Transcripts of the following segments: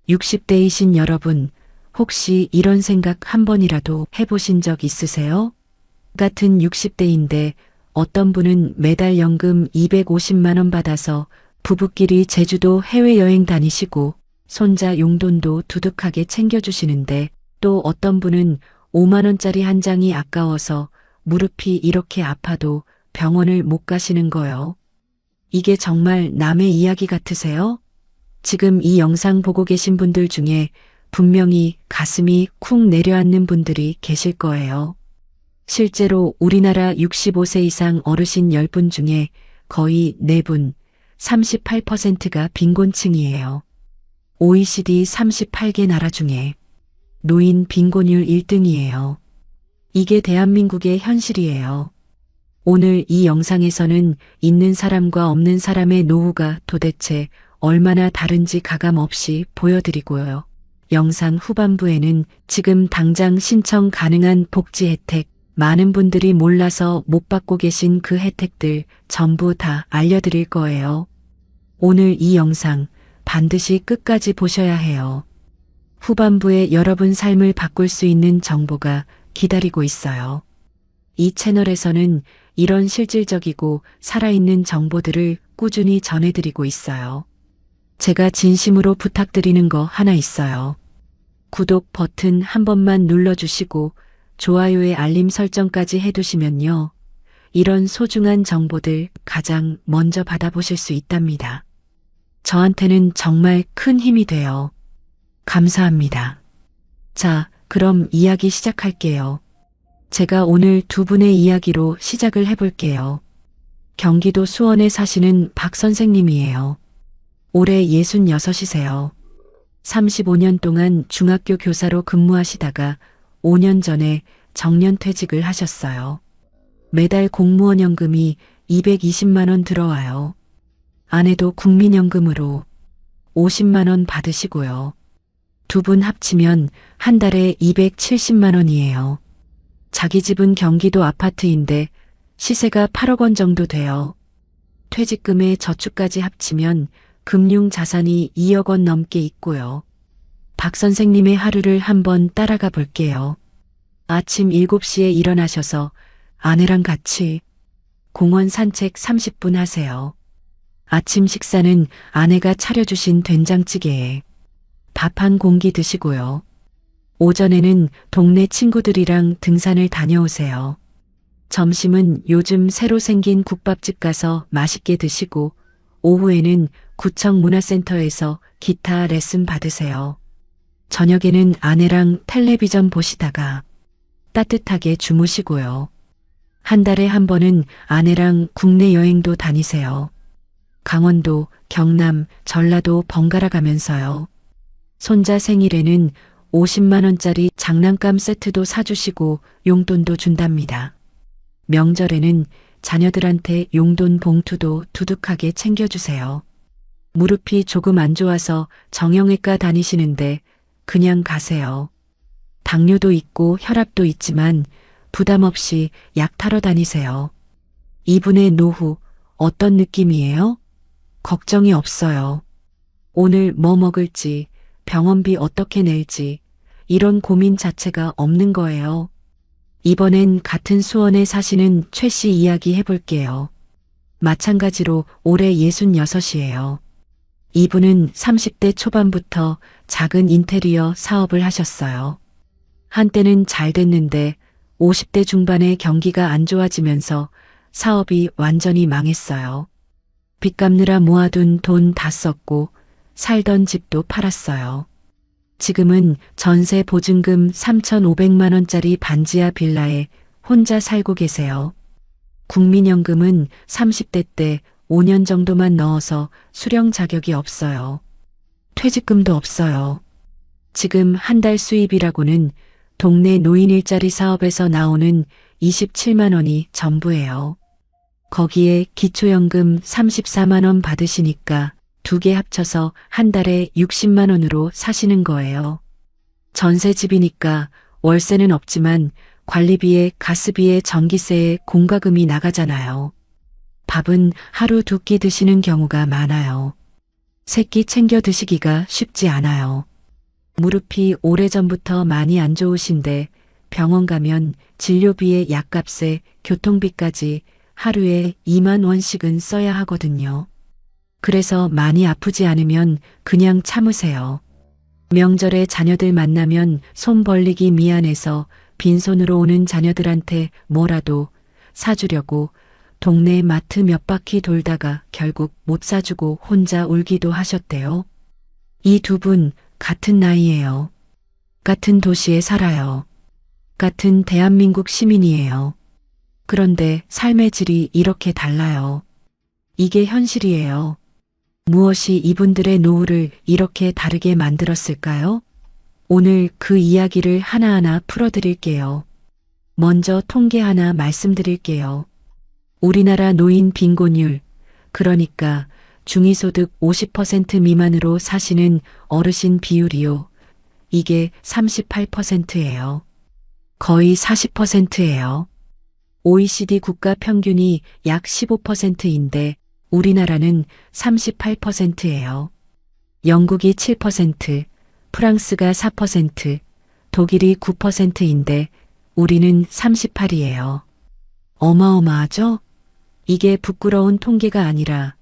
60대이신 여러분, 혹시 이런 생각 한 번이라도 해보신 적 있으세요? 같은 60대인데 어떤 분은 매달 연금 250만 원 받아서 부부끼리 제주도 해외여행 다니시고 손자 용돈도 두둑하게 챙겨주시는데 또 어떤 분은 5만 원짜리 한 장이 아까워서 무릎이 이렇게 아파도 병원을 못 가시는 거요. 이게 정말 남의 이야기 같으세요? 지금 이 영상 보고 계신 분들 중에 분명히 가슴이 쿵 내려앉는 분들이 계실 거예요. 실제로 우리나라 65세 이상 어르신 10분 중에 거의 4분, 38%가 빈곤층이에요. OECD 38개 나라 중에 노인 빈곤율 1등이에요. 이게 대한민국의 현실이에요. 오늘 이 영상에서는 있는 사람과 없는 사람의 노후가 도대체 얼마나 다른지 가감 없이 보여드리고요. 영상 후반부에는 지금 당장 신청 가능한 복지 혜택, 많은 분들이 몰라서 못 받고 계신 그 혜택들 전부 다 알려드릴 거예요. 오늘 이 영상 반드시 끝까지 보셔야 해요. 후반부에 여러분 삶을 바꿀 수 있는 정보가 기다리고 있어요. 이 채널에서는 이런 실질적이고 살아있는 정보들을 꾸준히 전해드리고 있어요. 제가 진심으로 부탁드리는 거 하나 있어요. 구독 버튼 한 번만 눌러주시고 좋아요에 알림 설정까지 해두시면요. 이런 소중한 정보들 가장 먼저 받아보실 수 있답니다. 저한테는 정말 큰 힘이 돼요. 감사합니다. 자, 그럼 이야기 시작할게요. 제가 오늘 두 분의 이야기로 시작을 해볼게요. 경기도 수원에 사시는 박 선생님이에요. 올해 66이세요. 35년 동안 중학교 교사로 근무하시다가 5년 전에 정년퇴직을 하셨어요. 매달 공무원 연금이 220만 원 들어와요. 아내도 국민연금으로 50만 원 받으시고요. 두 분 합치면 한 달에 270만 원이에요. 자기 집은 경기도 아파트인데 시세가 8억 원 정도 돼요. 퇴직금에 저축까지 합치면 금융 자산이 2억 원 넘게 있고요. 박 선생님의 하루를 한번 따라가 볼게요. 아침 7시에 일어나셔서 아내랑 같이 공원 산책 30분 하세요. 아침 식사는 아내가 차려주신 된장찌개에 밥 한 공기 드시고요. 오전에는 동네 친구들이랑 등산을 다녀오세요. 점심은 요즘 새로 생긴 국밥집 가서 맛있게 드시고 오후에는 구청 문화센터에서 기타 레슨 받으세요. 저녁에는 아내랑 텔레비전 보시다가 따뜻하게 주무시고요. 한 달에 한 번은 아내랑 국내 여행도 다니세요. 강원도, 경남, 전라도 번갈아 가면서요. 손자 생일에는 50만 원짜리 장난감 세트도 사주시고 용돈도 준답니다. 명절에는 자녀들한테 용돈 봉투도 두둑하게 챙겨주세요. 무릎이 조금 안 좋아서 정형외과 다니시는데 그냥 가세요. 당뇨도 있고 혈압도 있지만 부담 없이 약 타러 다니세요. 이분의 노후 어떤 느낌이에요? 걱정이 없어요. 오늘 뭐 먹을지, 병원비 어떻게 낼지 이런 고민 자체가 없는 거예요. 이번엔 같은 수원에 사시는 최 씨 이야기 해볼게요. 마찬가지로 올해 66이에요. 이분은 30대 초반부터 작은 인테리어 사업을 하셨어요. 한때는 잘 됐는데 50대 중반에 경기가 안 좋아지면서 사업이 완전히 망했어요. 빚 갚느라 모아둔 돈 다 썼고 살던 집도 팔았어요. 지금은 전세 보증금 3,500만 원짜리 반지하 빌라에 혼자 살고 계세요. 국민연금은 30대 때 5년 정도만 넣어서 수령 자격이 없어요. 퇴직금도 없어요. 지금 한 달 수입이라고는 동네 노인 일자리 사업에서 나오는 27만 원이 전부예요. 거기에 기초연금 34만 원 받으시니까 두 개 합쳐서 한 달에 60만 원으로 사시는 거예요. 전세집이니까 월세는 없지만 관리비에 가스비에 전기세에 공과금이 나가잖아요. 밥은 하루 두 끼 드시는 경우가 많아요. 세 끼 챙겨 드시기가 쉽지 않아요. 무릎이 오래전부터 많이 안 좋으신데 병원 가면 진료비에 약값에 교통비까지 하루에 2만 원씩은 써야 하거든요. 그래서 많이 아프지 않으면 그냥 참으세요. 명절에 자녀들 만나면 손 벌리기 미안해서 빈손으로 오는 자녀들한테 뭐라도 사주려고 동네 마트 몇 바퀴 돌다가 결국 못 사주고 혼자 울기도 하셨대요. 이 두 분 같은 나이예요. 같은 도시에 살아요. 같은 대한민국 시민이에요. 그런데 삶의 질이 이렇게 달라요. 이게 현실이에요. 무엇이 이분들의 노후를 이렇게 다르게 만들었을까요? 오늘 그 이야기를 하나하나 풀어드릴게요. 먼저 통계 하나 말씀드릴게요. 우리나라 노인 빈곤율, 그러니까 중위소득 50% 미만으로 사시는 어르신 비율이요. 이게 38%예요. 거의 40%예요. OECD 국가 평균이 약 15%인데 우리나라는 38%예요. 영국이 7%, 프랑스가 4%, 독일이 9%인데 우리는 38이에요. 어마어마하죠? 이게 부끄러운 통계가 아니라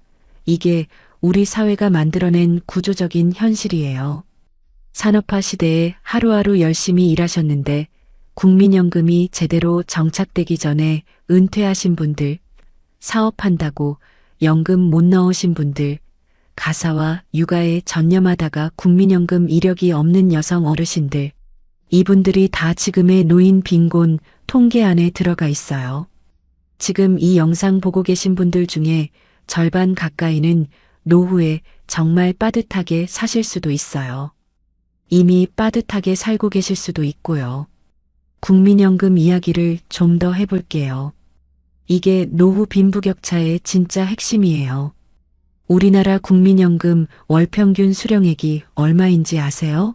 이게 우리 사회가 만들어낸 구조적인 현실이에요. 산업화 시대에 하루하루 열심히 일하셨는데 국민연금이 제대로 정착되기 전에 은퇴하신 분들, 사업한다고 연금 못 넣으신 분들, 가사와 육아에 전념하다가 국민연금 이력이 없는 여성 어르신들, 이분들이 다 지금의 노인 빈곤 통계 안에 들어가 있어요. 지금 이 영상 보고 계신 분들 중에 절반 가까이는 노후에 정말 빠듯하게 사실 수도 있어요. 이미 빠듯하게 살고 계실 수도 있고요. 국민연금 이야기를 좀 더 해볼게요. 이게 노후 빈부격차의 진짜 핵심이에요. 우리나라 국민연금 월 평균 수령액이 얼마인지 아세요?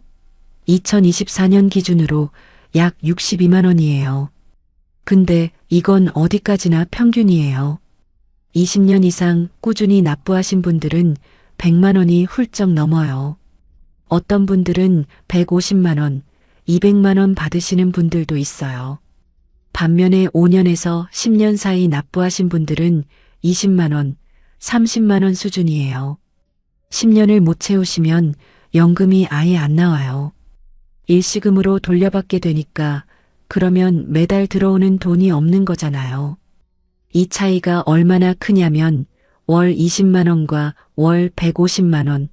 2024년 기준으로 약 62만 원이에요. 근데 이건 어디까지나 평균이에요. 20년 이상 꾸준히 납부하신 분들은 100만 원이 훌쩍 넘어요. 어떤 분들은 150만 원, 200만 원 받으시는 분들도 있어요. 반면에 5년에서 10년 사이 납부하신 분들은 20만 원, 30만 원 수준이에요. 10년을 못 채우시면 연금이 아예 안 나와요. 일시금으로 돌려받게 되니까 그러면 매달 들어오는 돈이 없는 거잖아요. 이 차이가 얼마나 크냐면 월 20만 원과 월 150만 원,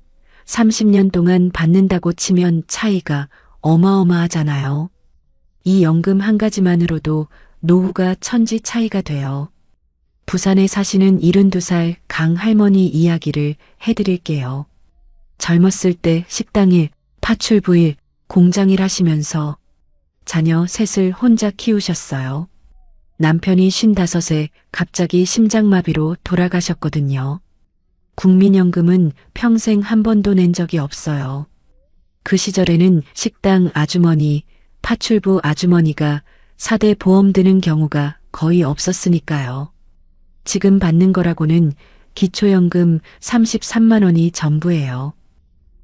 30년 동안 받는다고 치면 차이가 어마어마하잖아요. 이 연금 한 가지만으로도 노후가 천지 차이가 돼요. 부산에 사시는 72살 강 할머니 이야기를 해드릴게요. 젊었을 때 식당일, 파출부일, 공장일 하시면서 자녀 셋을 혼자 키우셨어요. 남편이 55에 갑자기 심장마비로 돌아가셨거든요. 국민연금은 평생 한 번도 낸 적이 없어요. 그 시절에는 식당 아주머니, 파출부 아주머니가 4대 보험 드는 경우가 거의 없었으니까요. 지금 받는 거라고는 기초연금 33만 원이 전부예요.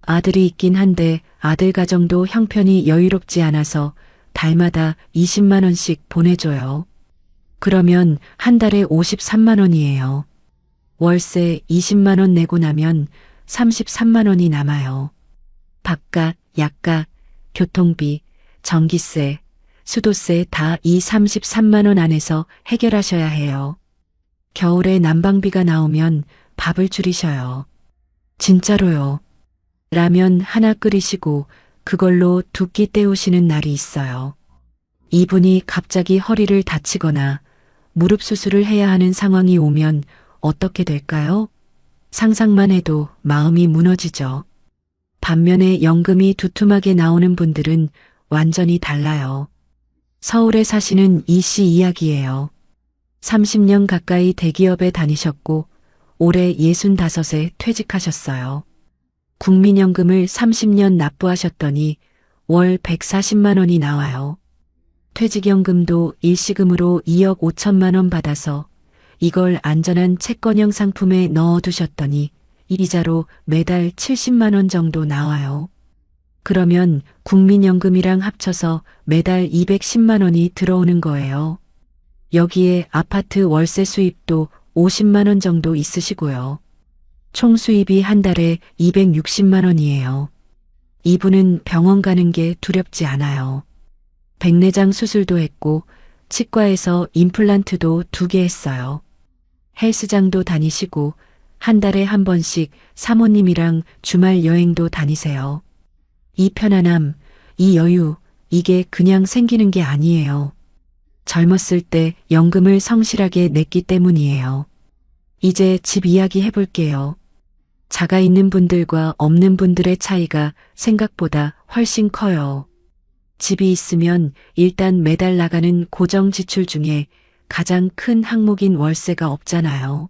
아들이 있긴 한데 아들 가정도 형편이 여유롭지 않아서 달마다 20만 원씩 보내줘요. 그러면 한 달에 53만 원이에요. 월세 20만 원 내고 나면 33만 원이 남아요. 밥값, 약값, 교통비, 전기세, 수도세 다 이 33만 원 안에서 해결하셔야 해요. 겨울에 난방비가 나오면 밥을 줄이셔요. 진짜로요. 라면 하나 끓이시고 그걸로 두 끼 때우시는 날이 있어요. 이분이 갑자기 허리를 다치거나 무릎 수술을 해야 하는 상황이 오면 어떻게 될까요? 상상만 해도 마음이 무너지죠. 반면에 연금이 두툼하게 나오는 분들은 완전히 달라요. 서울에 사시는 이 씨 이야기예요. 30년 가까이 대기업에 다니셨고 올해 65에 퇴직하셨어요. 국민연금을 30년 납부하셨더니 월 140만 원이 나와요. 퇴직연금도 일시금으로 2억 5천만 원 받아서 이걸 안전한 채권형 상품에 넣어두셨더니 이자로 매달 70만 원 정도 나와요. 그러면 국민연금이랑 합쳐서 매달 210만 원이 들어오는 거예요. 여기에 아파트 월세 수입도 50만 원 정도 있으시고요. 총 수입이 한 달에 260만 원이에요. 이분은 병원 가는 게 두렵지 않아요. 백내장 수술도 했고 치과에서 임플란트도 2개 했어요. 헬스장도 다니시고 한 달에 한 번씩 사모님이랑 주말 여행도 다니세요. 이 편안함, 이 여유, 이게 그냥 생기는 게 아니에요. 젊었을 때 연금을 성실하게 냈기 때문이에요. 이제 집 이야기 해볼게요. 자가 있는 분들과 없는 분들의 차이가 생각보다 훨씬 커요. 집이 있으면 일단 매달 나가는 고정 지출 중에 가장 큰 항목인 월세가 없잖아요.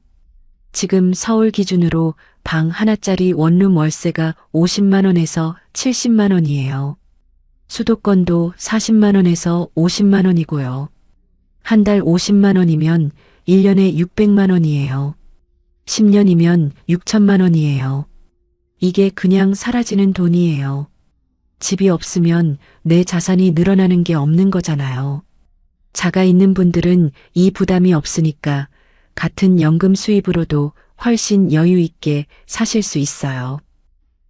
지금 서울 기준으로 방 하나짜리 원룸 월세가 50만 원에서 70만 원이에요. 수도권도 40만 원에서 50만 원이고요. 한 달 50만 원이면 1년에 600만 원이에요. 10년이면 6천만 원이에요. 이게 그냥 사라지는 돈이에요. 집이 없으면 내 자산이 늘어나는 게 없는 거잖아요. 자가 있는 분들은 이 부담이 없으니까 같은 연금 수입으로도 훨씬 여유 있게 사실 수 있어요.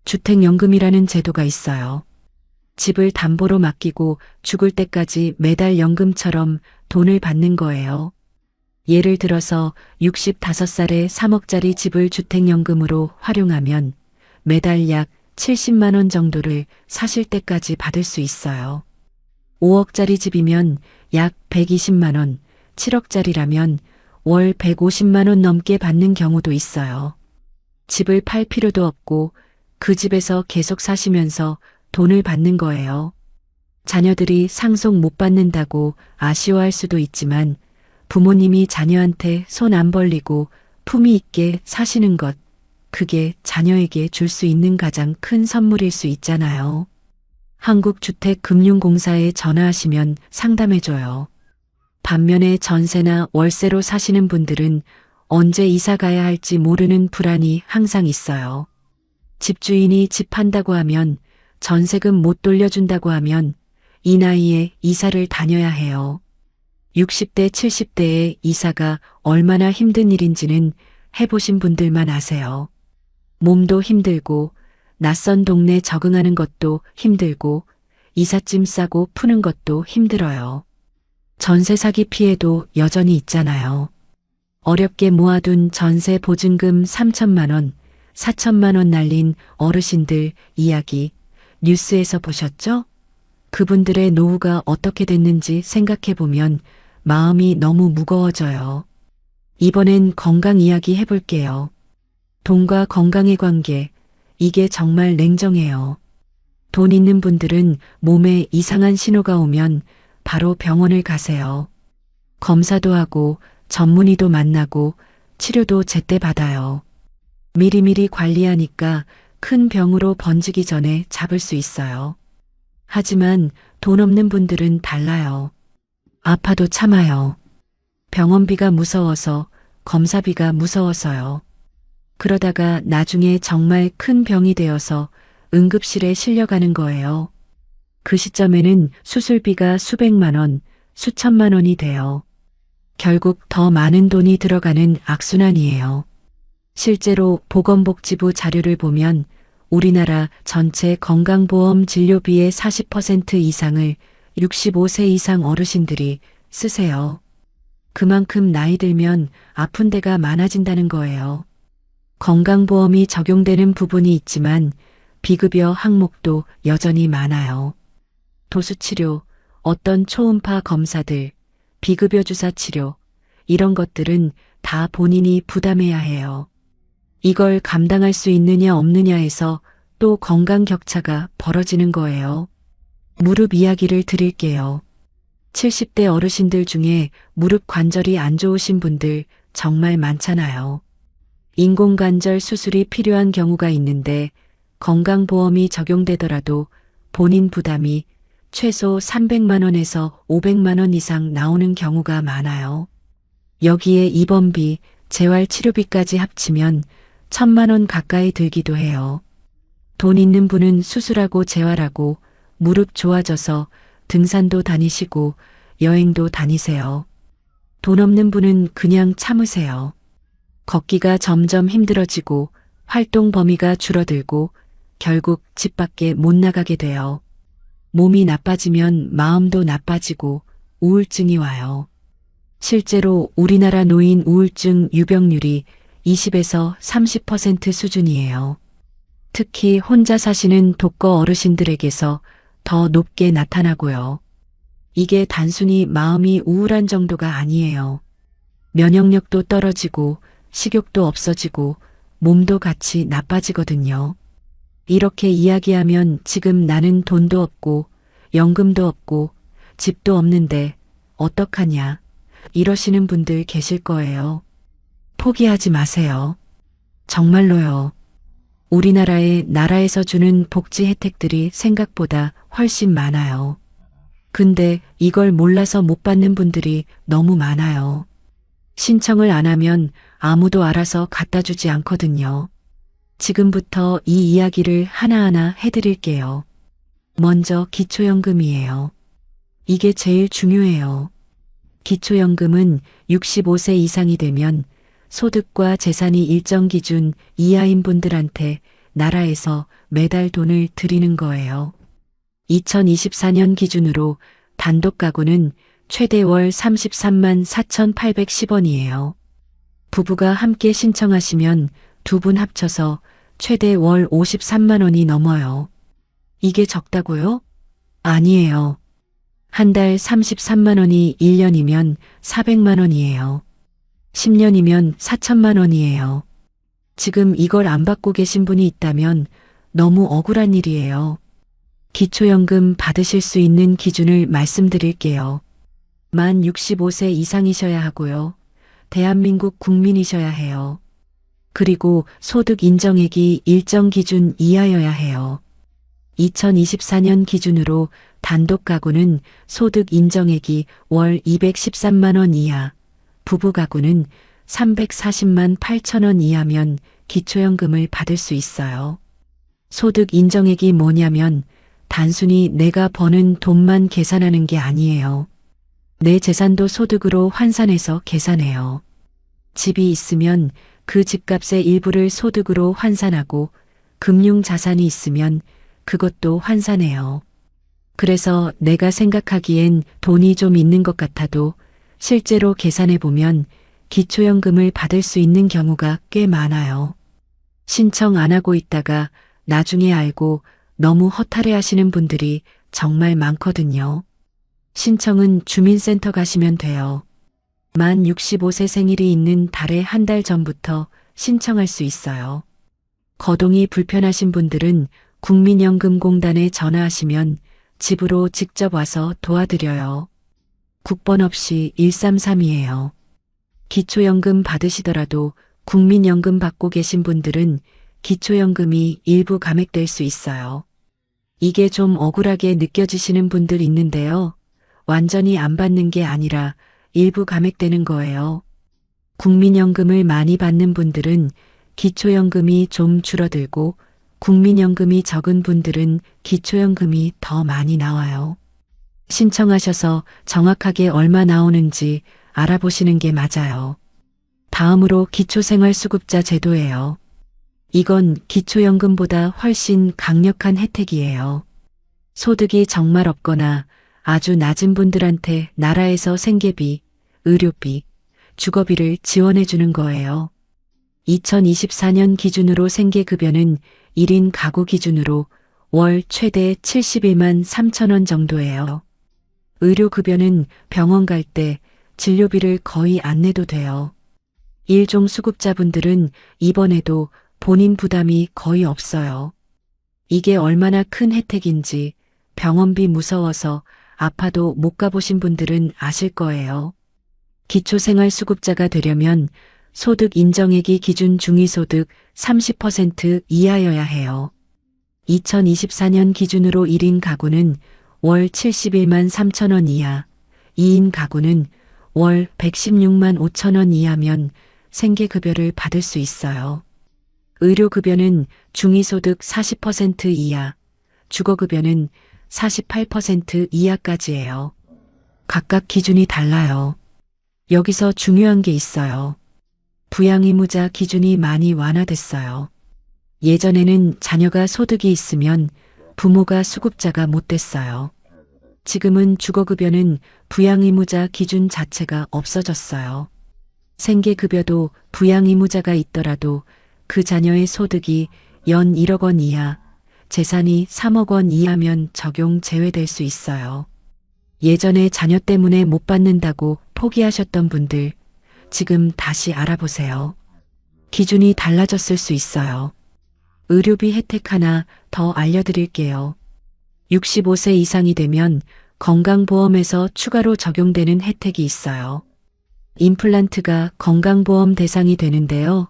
주택연금이라는 제도가 있어요. 집을 담보로 맡기고 죽을 때까지 매달 연금처럼 돈을 받는 거예요. 예를 들어서 65살에 3억짜리 집을 주택연금으로 활용하면 매달 약 70만 원 정도를 사실 때까지 받을 수 있어요. 5억짜리 집이면 약 120만 원, 7억짜리라면 월 150만 원 넘게 받는 경우도 있어요. 집을 팔 필요도 없고 그 집에서 계속 사시면서 돈을 받는 거예요. 자녀들이 상속 못 받는다고 아쉬워할 수도 있지만 부모님이 자녀한테 손 안 벌리고 품위 있게 사시는 것, 그게 자녀에게 줄 수 있는 가장 큰 선물일 수 있잖아요. 한국주택금융공사에 전화하시면 상담해줘요. 반면에 전세나 월세로 사시는 분들은 언제 이사 가야 할지 모르는 불안이 항상 있어요. 집주인이 집 판다고 하면 전세금 못 돌려준다고 하면 이 나이에 이사를 다녀야 해요. 60대, 70대의 이사가 얼마나 힘든 일인지는 해보신 분들만 아세요. 몸도 힘들고 낯선 동네 적응하는 것도 힘들고 이삿짐 싸고 푸는 것도 힘들어요. 전세 사기 피해도 여전히 있잖아요. 어렵게 모아둔 전세 보증금 3천만 원, 4천만 원 날린 어르신들 이야기 뉴스에서 보셨죠? 그분들의 노후가 어떻게 됐는지 생각해보면 마음이 너무 무거워져요. 이번엔 건강 이야기 해볼게요. 돈과 건강의 관계, 이게 정말 냉정해요. 돈 있는 분들은 몸에 이상한 신호가 오면 바로 병원을 가세요. 검사도 하고 전문의도 만나고 치료도 제때 받아요. 미리미리 관리하니까 큰 병으로 번지기 전에 잡을 수 있어요. 하지만 돈 없는 분들은 달라요. 아파도 참아요. 병원비가 무서워서, 검사비가 무서워서요. 그러다가 나중에 정말 큰 병이 되어서 응급실에 실려가는 거예요. 그 시점에는 수술비가 수백만 원, 수천만 원이 돼요. 결국 더 많은 돈이 들어가는 악순환이에요. 실제로 보건복지부 자료를 보면 우리나라 전체 건강보험 진료비의 40% 이상을 65세 이상 어르신들이 쓰세요. 그만큼 나이 들면 아픈 데가 많아진다는 거예요. 건강보험이 적용되는 부분이 있지만 비급여 항목도 여전히 많아요. 도수치료, 어떤 초음파 검사들, 비급여 주사 치료, 이런 것들은 다 본인이 부담해야 해요. 이걸 감당할 수 있느냐 없느냐에서 또 건강 격차가 벌어지는 거예요. 무릎 이야기를 드릴게요. 70대 어르신들 중에 무릎 관절이 안 좋으신 분들 정말 많잖아요. 인공관절 수술이 필요한 경우가 있는데 건강보험이 적용되더라도 본인 부담이 최소 300만 원에서 500만 원 이상 나오는 경우가 많아요. 여기에 입원비, 재활치료비까지 합치면 1,000만 원 가까이 들기도 해요. 돈 있는 분은 수술하고 재활하고 무릎 좋아져서 등산도 다니시고 여행도 다니세요. 돈 없는 분은 그냥 참으세요. 걷기가 점점 힘들어지고 활동 범위가 줄어들고 결국 집 밖에 못 나가게 돼요. 몸이 나빠지면 마음도 나빠지고 우울증이 와요. 실제로 우리나라 노인 우울증 유병률이 20에서 30% 수준이에요. 특히 혼자 사시는 독거 어르신들에게서 더 높게 나타나고요. 이게 단순히 마음이 우울한 정도가 아니에요. 면역력도 떨어지고 식욕도 없어지고 몸도 같이 나빠지거든요. 이렇게 이야기하면 지금 나는 돈도 없고 연금도 없고 집도 없는데 어떡하냐 이러시는 분들 계실 거예요. 포기하지 마세요. 정말로요. 우리나라의 나라에서 주는 복지 혜택들이 생각보다 훨씬 많아요. 근데 이걸 몰라서 못 받는 분들이 너무 많아요. 신청을 안 하면 아무도 알아서 갖다 주지 않거든요. 지금부터 이 이야기를 하나하나 해드릴게요. 먼저 기초연금이에요. 이게 제일 중요해요. 기초연금은 65세 이상이 되면 소득과 재산이 일정 기준 이하인 분들한테 나라에서 매달 돈을 드리는 거예요. 2024년 기준으로 단독 가구는 최대 월 33만 4,810원이에요. 부부가 함께 신청하시면 두 분 합쳐서 최대 월 53만 원이 넘어요. 이게 적다고요? 아니에요. 한 달 33만 원이 1년이면 400만 원이에요. 10년이면 4천만 원이에요. 지금 이걸 안 받고 계신 분이 있다면 너무 억울한 일이에요. 기초연금 받으실 수 있는 기준을 말씀드릴게요. 만 65세 이상이셔야 하고요. 대한민국 국민이셔야 해요. 그리고 소득 인정액이 일정 기준 이하여야 해요. 2024년 기준으로 단독 가구는 소득 인정액이 월 213만 원 이하, 부부 가구는 340만 8천 원 이하면 기초연금을 받을 수 있어요. 소득 인정액이 뭐냐면 단순히 내가 버는 돈만 계산하는 게 아니에요. 내 재산도 소득으로 환산해서 계산해요. 집이 있으면 그 집값의 일부를 소득으로 환산하고 금융자산이 있으면 그것도 환산해요. 그래서 내가 생각하기엔 돈이 좀 있는 것 같아도 실제로 계산해보면 기초연금을 받을 수 있는 경우가 꽤 많아요. 신청 안 하고 있다가 나중에 알고 너무 허탈해 하시는 분들이 정말 많거든요. 신청은 주민센터 가시면 돼요. 만 65세 생일이 있는 달에 한 달 전부터 신청할 수 있어요. 거동이 불편하신 분들은 국민연금공단에 전화하시면 집으로 직접 와서 도와드려요. 국번 없이 133이에요. 기초연금 받으시더라도 국민연금 받고 계신 분들은 기초연금이 일부 감액될 수 있어요. 이게 좀 억울하게 느껴지시는 분들 있는데요. 완전히 안 받는 게 아니라 일부 감액되는 거예요. 국민연금을 많이 받는 분들은 기초연금이 좀 줄어들고 국민연금이 적은 분들은 기초연금이 더 많이 나와요. 신청하셔서 정확하게 얼마 나오는지 알아보시는 게 맞아요. 다음으로 기초생활수급자 제도예요. 이건 기초연금보다 훨씬 강력한 혜택이에요. 소득이 정말 없거나 아주 낮은 분들한테 나라에서 생계비, 의료비, 주거비를 지원해 주는 거예요. 2024년 기준으로 생계급여는 1인 가구 기준으로 월 최대 71만 3천 원 정도예요. 의료급여는 병원 갈 때 진료비를 거의 안 내도 돼요. 일종 수급자분들은 입원해도 본인 부담이 거의 없어요. 이게 얼마나 큰 혜택인지 병원비 무서워서 아파도 못 가보신 분들은 아실 거예요. 기초생활수급자가 되려면 소득 인정액이 기준 중위소득 30% 이하여야 해요. 2024년 기준으로 1인 가구는 월 71만 3천 원 이하, 2인 가구는 월 116만 5천 원 이하면 생계급여를 받을 수 있어요. 의료급여는 중위소득 40% 이하, 주거급여는 48% 이하까지예요. 각각 기준이 달라요. 여기서 중요한 게 있어요. 부양의무자 기준이 많이 완화됐어요. 예전에는 자녀가 소득이 있으면 부모가 수급자가 못 됐어요. 지금은 주거급여는 부양의무자 기준 자체가 없어졌어요. 생계급여도 부양의무자가 있더라도 그 자녀의 소득이 연 1억 원 이하, 재산이 3억 원 이하면 적용 제외될 수 있어요. 예전에 자녀 때문에 못 받는다고 포기하셨던 분들, 지금 다시 알아보세요. 기준이 달라졌을 수 있어요. 의료비 혜택 하나 더 알려드릴게요. 65세 이상이 되면 건강보험에서 추가로 적용되는 혜택이 있어요. 임플란트가 건강보험 대상이 되는데요.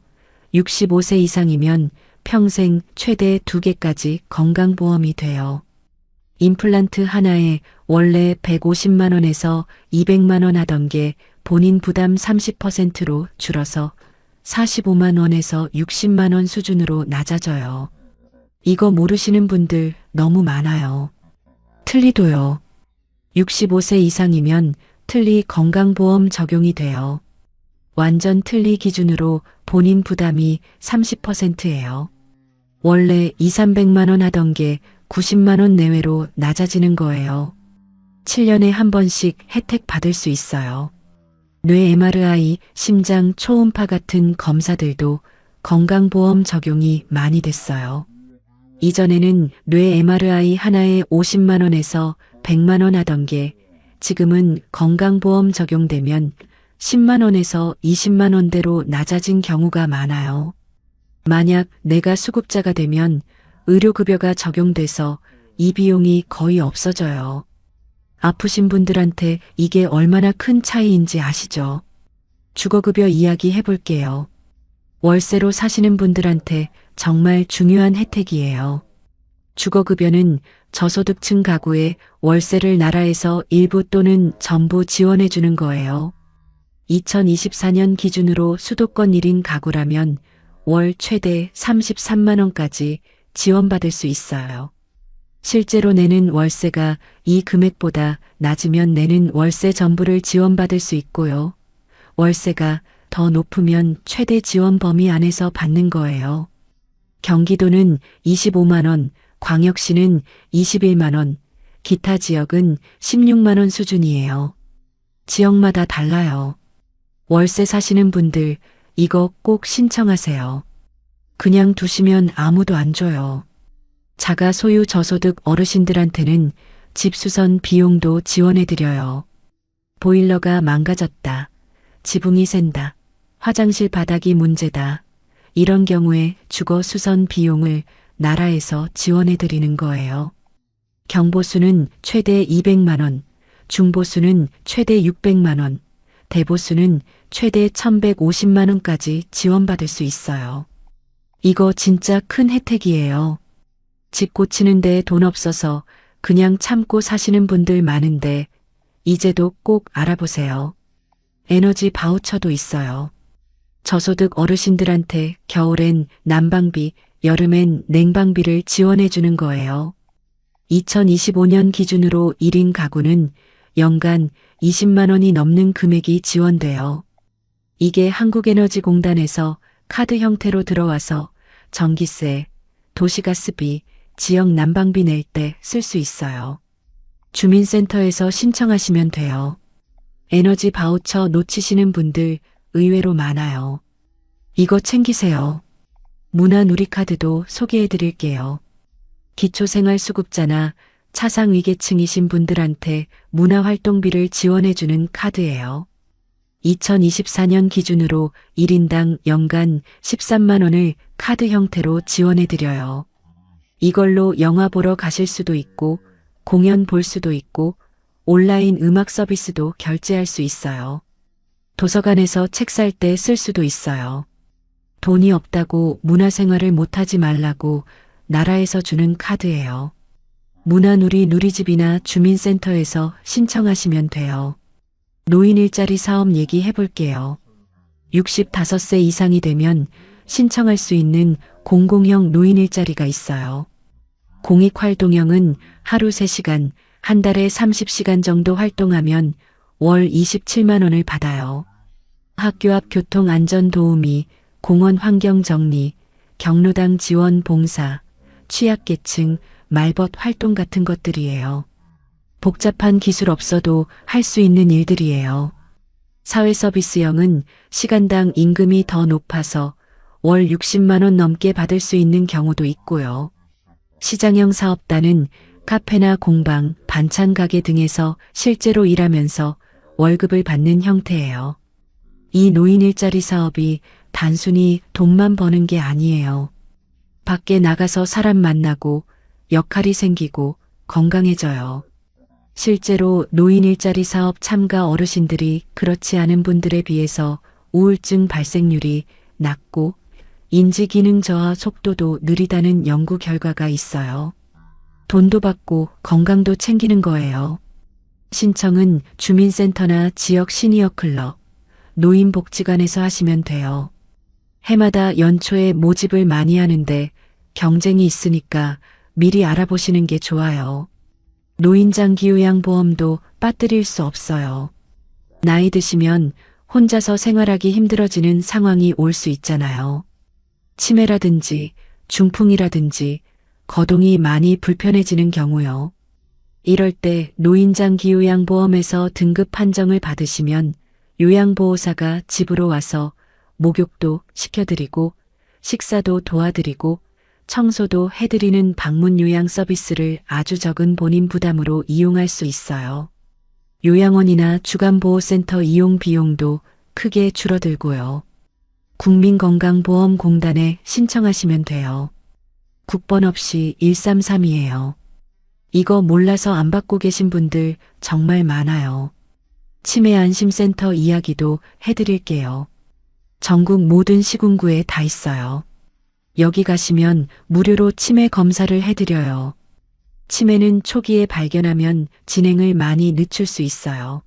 65세 이상이면 평생 최대 2개까지 건강보험이 돼요. 임플란트 하나에 원래 150만 원에서 200만 원 하던 게 본인 부담 30%로 줄어서 45만 원에서 60만 원 수준으로 낮아져요. 이거 모르시는 분들 너무 많아요. 틀리도요. 65세 이상이면 틀리 건강보험 적용이 돼요. 완전 틀리 기준으로 본인 부담이 30%예요. 원래 2, 300만 원 하던 게 90만 원 내외로 낮아지는 거예요. 7년에 한 번씩 혜택 받을 수 있어요. 뇌 MRI, 심장 초음파 같은 검사들도 건강보험 적용이 많이 됐어요. 이전에는 뇌 MRI 하나에 50만 원에서 100만 원 하던 게 지금은 건강보험 적용되면 10만 원에서 20만 원대로 낮아진 경우가 많아요. 만약 내가 수급자가 되면 의료급여가 적용돼서 이 비용이 거의 없어져요. 아프신 분들한테 이게 얼마나 큰 차이인지 아시죠? 주거급여 이야기 해볼게요. 월세로 사시는 분들한테 정말 중요한 혜택이에요. 주거급여는 저소득층 가구에 월세를 나라에서 일부 또는 전부 지원해 주는 거예요. 2024년 기준으로 수도권 1인 가구라면 월 최대 33만 원까지 지원받을 수 있어요. 실제로 내는 월세가 이 금액보다 낮으면 내는 월세 전부를 지원받을 수 있고요. 월세가 더 높으면 최대 지원 범위 안에서 받는 거예요. 경기도는 25만 원, 광역시는 21만 원, 기타 지역은 16만 원 수준이에요. 지역마다 달라요. 월세 사시는 분들 이거 꼭 신청하세요. 그냥 두시면 아무도 안 줘요. 자가 소유 저소득 어르신들한테는 집수선 비용도 지원해드려요. 보일러가 망가졌다. 지붕이 샌다. 화장실 바닥이 문제다. 이런 경우에 주거 수선 비용을 나라에서 지원해드리는 거예요. 경보수는 최대 200만 원, 중보수는 최대 600만 원, 대보수는 최대 1150만 원까지 지원받을 수 있어요. 이거 진짜 큰 혜택이에요. 집 고치는데 돈 없어서 그냥 참고 사시는 분들 많은데 이제도 꼭 알아보세요. 에너지 바우처도 있어요. 저소득 어르신들한테 겨울엔 난방비, 여름엔 냉방비를 지원해 주는 거예요. 2025년 기준으로 1인 가구는 연간 20만 원이 넘는 금액이 지원돼요. 이게 한국에너지공단에서 카드 형태로 들어와서 전기세, 도시가스비, 지역 난방비 낼 때 쓸 수 있어요. 주민센터에서 신청하시면 돼요. 에너지 바우처 놓치시는 분들 의외로 많아요. 이거 챙기세요. 문화누리카드도 소개해 드릴게요. 기초생활수급자나 차상위계층이신 분들한테 문화활동비를 지원해주는 카드예요. 2024년 기준으로 1인당 연간 13만 원을 카드 형태로 지원해드려요. 이걸로 영화 보러 가실 수도 있고 공연 볼 수도 있고 온라인 음악 서비스도 결제할 수 있어요. 도서관에서 책 살 때 쓸 수도 있어요. 돈이 없다고 문화생활을 못하지 말라고 나라에서 주는 카드예요. 문화누리 누리집이나 주민센터에서 신청하시면 돼요. 노인 일자리 사업 얘기해 볼게요. 65세 이상이 되면 신청할 수 있는 공공형 노인 일자리가 있어요. 공익활동형은 하루 3시간, 한 달에 30시간 정도 활동하면 월 27만 원을 받아요. 학교 앞 교통 안전 도우미, 공원 환경 정리, 경로당 지원 봉사, 취약계층, 말벗 활동 같은 것들이에요. 복잡한 기술 없어도 할 수 있는 일들이에요. 사회서비스형은 시간당 임금이 더 높아서 월 60만 원 넘게 받을 수 있는 경우도 있고요. 시장형 사업단은 카페나 공방, 반찬 가게 등에서 실제로 일하면서 월급을 받는 형태예요. 이 노인 일자리 사업이 단순히 돈만 버는 게 아니에요. 밖에 나가서 사람 만나고 역할이 생기고 건강해져요. 실제로 노인 일자리 사업 참가 어르신들이 그렇지 않은 분들에 비해서 우울증 발생률이 낮고 인지기능 저하 속도도 느리다는 연구 결과가 있어요. 돈도 받고 건강도 챙기는 거예요. 신청은 주민센터나 지역 시니어 클럽, 노인복지관에서 하시면 돼요. 해마다 연초에 모집을 많이 하는데 경쟁이 있으니까 미리 알아보시는 게 좋아요. 노인장기요양보험도 빠뜨릴 수 없어요. 나이 드시면 혼자서 생활하기 힘들어지는 상황이 올 수 있잖아요. 치매라든지 중풍이라든지 거동이 많이 불편해지는 경우요. 이럴 때 노인장기요양보험에서 등급 판정을 받으시면 요양보호사가 집으로 와서 목욕도 시켜드리고 식사도 도와드리고 청소도 해드리는 방문 요양 서비스를 아주 적은 본인 부담으로 이용할 수 있어요. 요양원이나 주간보호센터 이용 비용도 크게 줄어들고요. 국민건강보험공단에 신청하시면 돼요. 국번 없이 1332예요. 이거 몰라서 안 받고 계신 분들 정말 많아요. 치매안심센터 이야기도 해드릴게요. 전국 모든 시군구에 다 있어요. 여기 가시면 무료로 치매 검사를 해드려요. 치매는 초기에 발견하면 진행을 많이 늦출 수 있어요.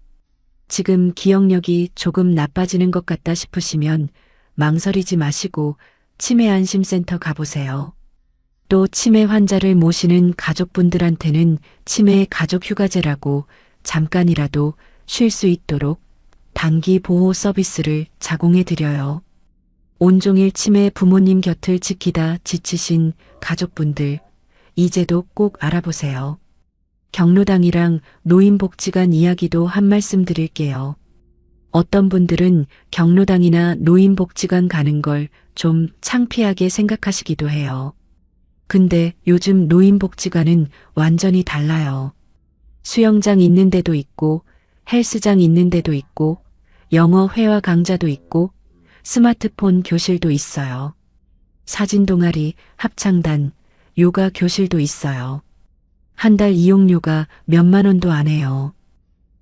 지금 기억력이 조금 나빠지는 것 같다 싶으시면 망설이지 마시고 치매안심센터 가보세요. 또 치매 환자를 모시는 가족분들한테는 치매 가족휴가제라고 잠깐이라도 쉴 수 있도록 단기 보호 서비스를 제공해 드려요. 온종일 치매 부모님 곁을 지키다 지치신 가족분들, 이제도 꼭 알아보세요. 경로당이랑 노인복지관 이야기도 한 말씀 드릴게요. 어떤 분들은 경로당이나 노인복지관 가는 걸 좀 창피하게 생각하시기도 해요. 근데 요즘 노인복지관은 완전히 달라요. 수영장 있는 데도 있고, 헬스장 있는 데도 있고, 영어 회화 강좌도 있고, 스마트폰 교실도 있어요. 사진 동아리, 합창단, 요가 교실도 있어요. 한 달 이용료가 몇만 원도 안 해요.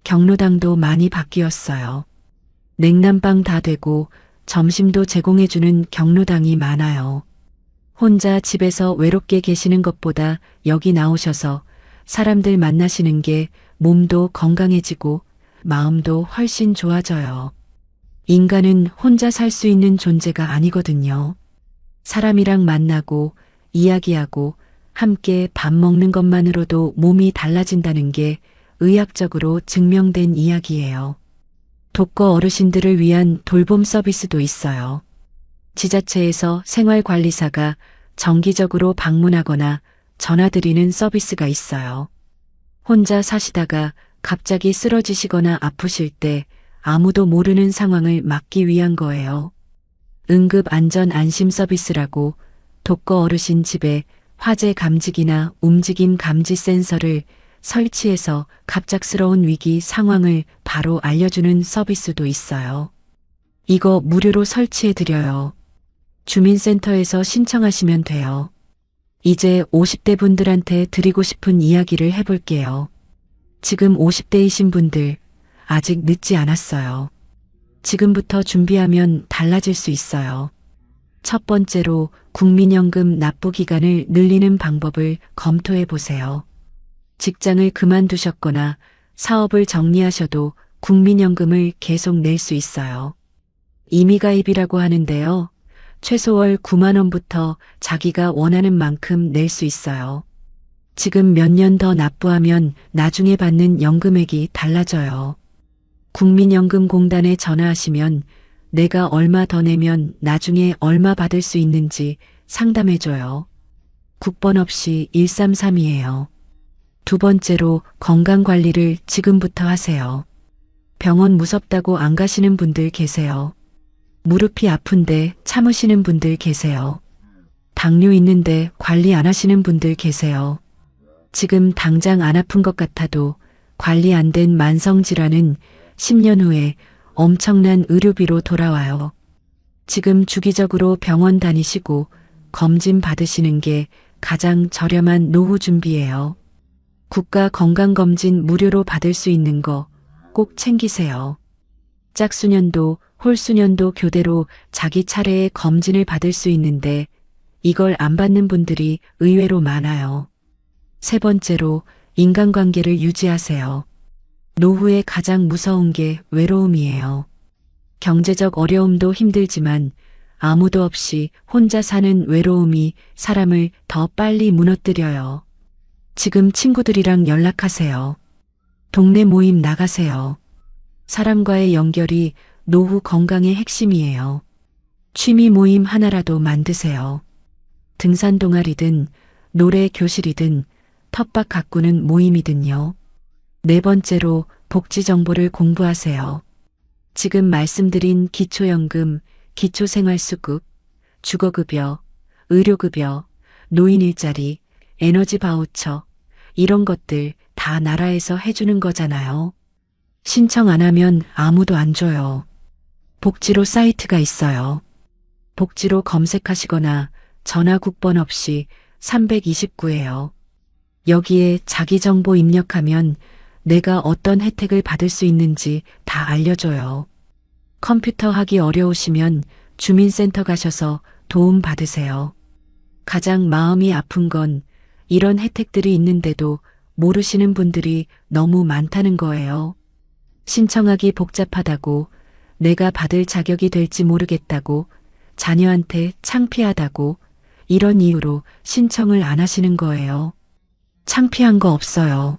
경로당도 많이 바뀌었어요. 냉난방 다 되고 점심도 제공해주는 경로당이 많아요. 혼자 집에서 외롭게 계시는 것보다 여기 나오셔서 사람들 만나시는 게 몸도 건강해지고 마음도 훨씬 좋아져요. 인간은 혼자 살 수 있는 존재가 아니거든요. 사람이랑 만나고 이야기하고 함께 밥 먹는 것만으로도 몸이 달라진다는 게 의학적으로 증명된 이야기예요. 독거 어르신들을 위한 돌봄 서비스도 있어요. 지자체에서 생활관리사가 정기적으로 방문하거나 전화드리는 서비스가 있어요. 혼자 사시다가 갑자기 쓰러지시거나 아프실 때 아무도 모르는 상황을 막기 위한 거예요. 응급 안전 안심 서비스라고 독거 어르신 집에 화재 감지기나 움직임 감지 센서를 설치해서 갑작스러운 위기 상황을 바로 알려주는 서비스도 있어요. 이거 무료로 설치해 드려요. 주민센터에서 신청하시면 돼요. 이제 50대 분들한테 드리고 싶은 이야기를 해볼게요. 지금 50대이신 분들 아직 늦지 않았어요. 지금부터 준비하면 달라질 수 있어요. 첫 번째로 국민연금 납부 기간을 늘리는 방법을 검토해 보세요. 직장을 그만두셨거나 사업을 정리하셔도 국민연금을 계속 낼 수 있어요. 임의가입이라고 하는데요. 최소 월 9만 원부터 자기가 원하는 만큼 낼 수 있어요. 지금 몇 년 더 납부하면 나중에 받는 연금액이 달라져요. 국민연금공단에 전화하시면 내가 얼마 더 내면 나중에 얼마 받을 수 있는지 상담해줘요. 국번 없이 1332예요. 두 번째로 건강관리를 지금부터 하세요. 병원 무섭다고 안 가시는 분들 계세요. 무릎이 아픈데 참으시는 분들 계세요. 당뇨 있는데 관리 안 하시는 분들 계세요. 지금 당장 안 아픈 것 같아도 관리 안 된 만성질환은 10년 후에 엄청난 의료비로 돌아와요. 지금 주기적으로 병원 다니시고 검진 받으시는 게 가장 저렴한 노후 준비예요. 국가 건강검진 무료로 받을 수 있는 거 꼭 챙기세요. 짝수년도, 홀수년도 교대로 자기 차례에 검진을 받을 수 있는데 이걸 안 받는 분들이 의외로 많아요. 세 번째로 인간관계를 유지하세요. 노후에 가장 무서운 게 외로움이에요. 경제적 어려움도 힘들지만 아무도 없이 혼자 사는 외로움이 사람을 더 빨리 무너뜨려요. 지금 친구들이랑 연락하세요. 동네 모임 나가세요. 사람과의 연결이 노후 건강의 핵심이에요. 취미 모임 하나라도 만드세요. 등산 동아리든 노래 교실이든 텃밭 가꾸는 모임이든요. 네 번째로 복지 정보를 공부하세요. 지금 말씀드린 기초연금, 기초생활수급, 주거급여, 의료급여, 노인 일자리, 에너지 바우처 이런 것들 다 나라에서 해주는 거잖아요. 신청 안 하면 아무도 안 줘요. 복지로 사이트가 있어요. 복지로 검색하시거나 전화 국번 없이 329예요. 여기에 자기 정보 입력하면 내가 어떤 혜택을 받을 수 있는지 다 알려줘요. 컴퓨터 하기 어려우시면 주민센터 가셔서 도움 받으세요. 가장 마음이 아픈 건 이런 혜택들이 있는데도 모르시는 분들이 너무 많다는 거예요. 신청하기 복잡하다고, 내가 받을 자격이 될지 모르겠다고, 자녀한테 창피하다고, 이런 이유로 신청을 안 하시는 거예요. 창피한 거 없어요.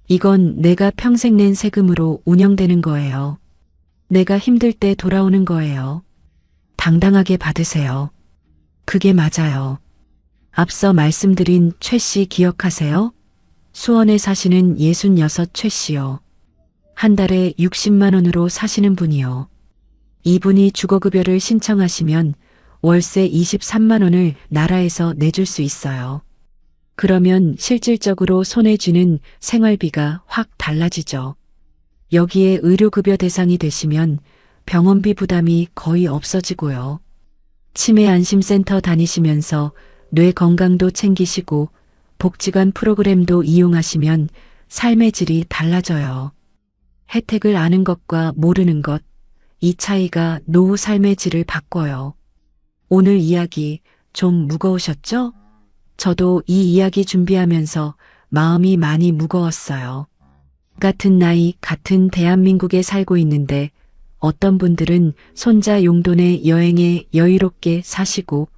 이건 내가 평생 낸 세금으로 운영되는 거예요. 내가 힘들 때 돌아오는 거예요. 당당하게 받으세요. 그게 맞아요. 앞서 말씀드린 최 씨 기억하세요? 수원에 사시는 66 최 씨요. 한 달에 60만 원으로 사시는 분이요. 이분이 주거급여를 신청하시면 월세 23만 원을 나라에서 내줄 수 있어요. 그러면 실질적으로 손에 쥐는 생활비가 확 달라지죠. 여기에 의료급여 대상이 되시면 병원비 부담이 거의 없어지고요. 치매안심센터 다니시면서 뇌 건강도 챙기시고 복지관 프로그램도 이용하시면 삶의 질이 달라져요. 혜택을 아는 것과 모르는 것, 이 차이가 노후 삶의 질을 바꿔요. 오늘 이야기 좀 무거우셨죠? 저도 이 이야기 준비하면서 마음이 많이 무거웠어요. 같은 나이, 같은 대한민국에 살고 있는데 어떤 분들은 손자 용돈에 여행에 여유롭게 사시고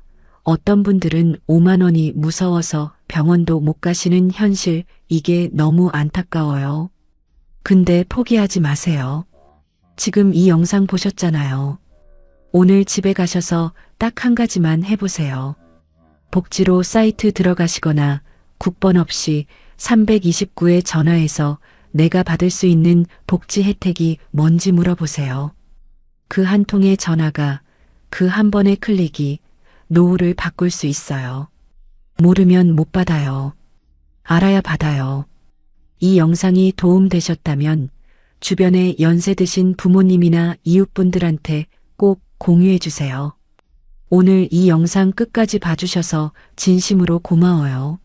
어떤 분들은 5만 원이 무서워서 병원도 못 가시는 현실, 이게 너무 안타까워요. 근데 포기하지 마세요. 지금 이 영상 보셨잖아요. 오늘 집에 가셔서 딱 한 가지만 해보세요. 복지로 사이트 들어가시거나 국번 없이 329에 전화해서 내가 받을 수 있는 복지 혜택이 뭔지 물어보세요. 그 한 통의 전화가, 그 한 번의 클릭이 노후를 바꿀 수 있어요. 모르면 못 받아요. 알아야 받아요. 이 영상이 도움되셨다면 주변에 연세 드신 부모님이나 이웃분들한테 꼭 공유해 주세요. 오늘 이 영상 끝까지 봐주셔서 진심으로 고마워요.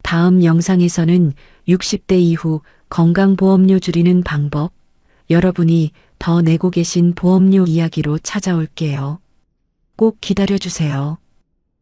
다음 영상에서는 60대 이후 건강보험료 줄이는 방법, 여러분이 더 내고 계신 보험료 이야기로 찾아올게요. 꼭 기다려주세요.